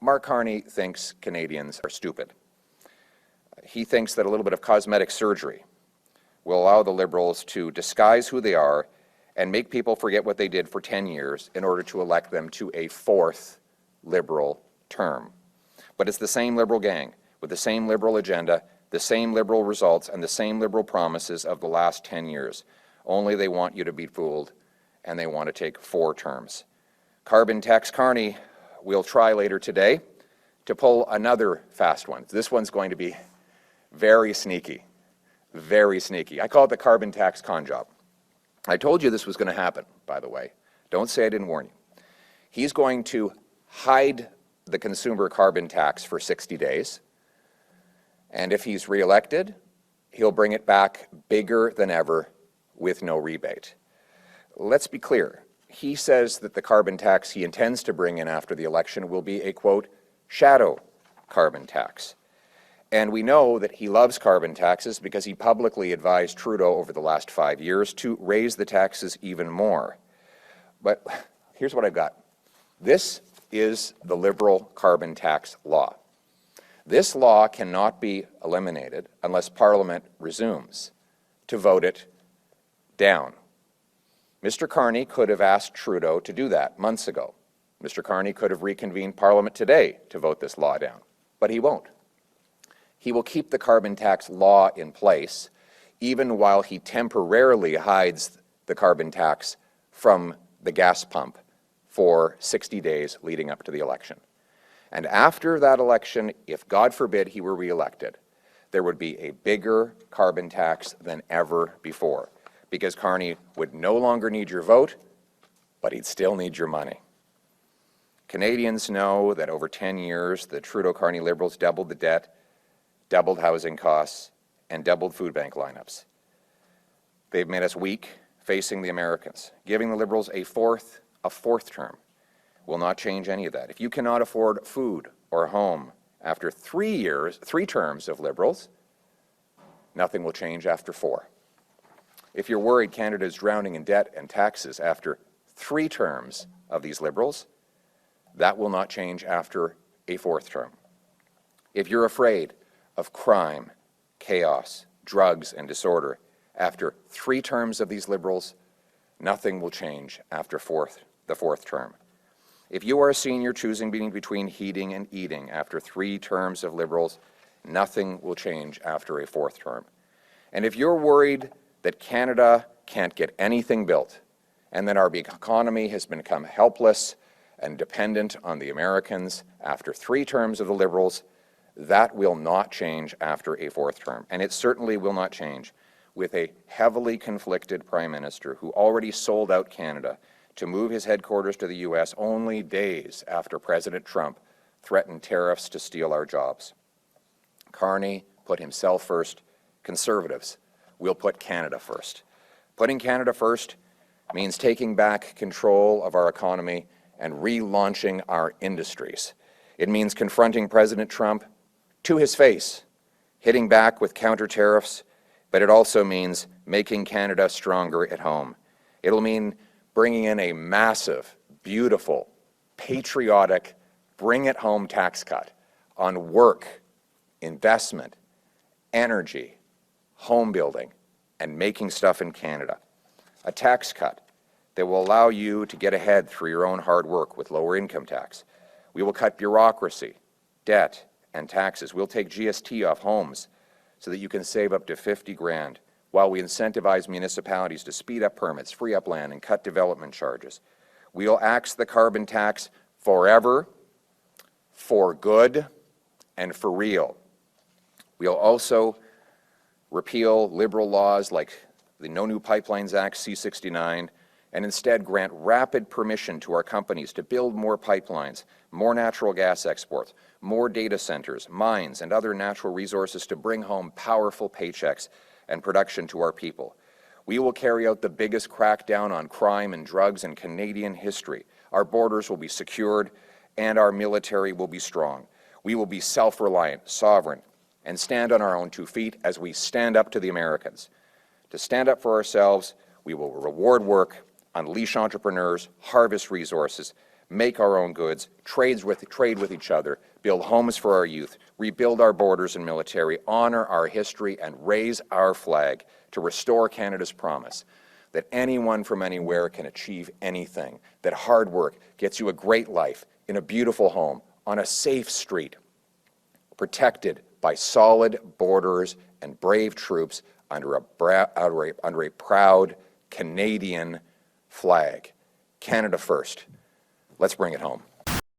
Mark Carney thinks Canadians are stupid. He thinks that a little bit of cosmetic surgery will allow the Liberals to disguise who they are and make people forget what they did for 10 years in order to elect them to a fourth Liberal term. But it's the same Liberal gang with the same Liberal agenda, the same Liberal results, and the same Liberal promises of the last 10 years. Only they want you to be fooled, and they want to take 4 terms. Carbon tax Carney will try later today to pull another fast one. This one's going to be very sneaky, very sneaky. I call it the carbon tax con job. I told you this was going to happen, by the way. Don't say I didn't warn you. He's going to hide the consumer carbon tax for 60 days, and if he's reelected, he'll bring it back bigger than ever with no rebate. Let's be clear. He says that the carbon tax he intends to bring in after the election will be a, quote, shadow carbon tax. And we know that he loves carbon taxes because he publicly advised Trudeau over the last 5 years to raise the taxes even more. But here's what I've got. This is the Liberal carbon tax law. This law cannot be eliminated unless Parliament resumes to vote it down. Mr. Carney could have asked Trudeau to do that months ago. Mr. Carney could have reconvened Parliament today to vote this law down, but he won't. He will keep the carbon tax law in place even while he temporarily hides the carbon tax from the gas pump for 60 days leading up to the election. And after that election, if God forbid he were reelected, there would be a bigger carbon tax than ever before, because Carney would no longer need your vote, but he'd still need your money. Canadians know that over 10 years, the Trudeau-Carney Liberals doubled the debt, doubled housing costs, and doubled food bank lineups. They've made us weak facing the Americans. Giving the Liberals a fourth term will not change any of that. If you cannot afford food or a home after 3 terms of Liberals, nothing will change after 4. If you're worried Canada is drowning in debt and taxes after 3 terms of these Liberals, that will not change after a 4th term. If you're afraid of crime, chaos, drugs, and disorder after 3 terms of these Liberals, nothing will change after the 4th term. If you are a senior choosing between heating and eating after 3 terms of Liberals, nothing will change after a 4th term. And if you're worried that Canada can't get anything built and that our economy has become helpless and dependent on the Americans after 3 terms of the Liberals, that will not change after a 4th term. And it certainly will not change with a heavily conflicted Prime Minister who already sold out Canada to move his headquarters to the U.S. only days after President Trump threatened tariffs to steal our jobs. Carney put himself first. Conservatives will put Canada first. Putting Canada first means taking back control of our economy and relaunching our industries. It means confronting President Trump to his face, hitting back with counter tariffs, but it also means making Canada stronger at home. It'll mean bringing in a massive, beautiful, patriotic, bring-it-home tax cut on work, investment, energy, home building, and making stuff in Canada. A tax cut that will allow you to get ahead through your own hard work with lower income tax. We will cut bureaucracy, debt, and taxes. We'll take GST off homes so that you can save up to 50 grand, while we incentivize municipalities to speed up permits, free up land, and cut development charges. We'll axe the carbon tax forever, for good, and for real. We'll also repeal Liberal laws like the No New Pipelines Act, C-69, and instead grant rapid permission to our companies to build more pipelines, more natural gas exports, more data centers, mines, and other natural resources to bring home powerful paychecks and production to our people. We will carry out the biggest crackdown on crime and drugs in Canadian history. Our borders will be secured, and our military will be strong. We will be self-reliant, sovereign, and stand on our own 2 feet as we stand up to the Americans. To stand up for ourselves, we will reward work, unleash entrepreneurs, harvest resources, make our own goods, trade with each other, build homes for our youth, rebuild our borders and military, honor our history, and raise our flag to restore Canada's promise that anyone from anywhere can achieve anything, that hard work gets you a great life in a beautiful home, on a safe street, protected by solid borders and brave troops under a proud Canadian flag. Canada first. Let's bring it home.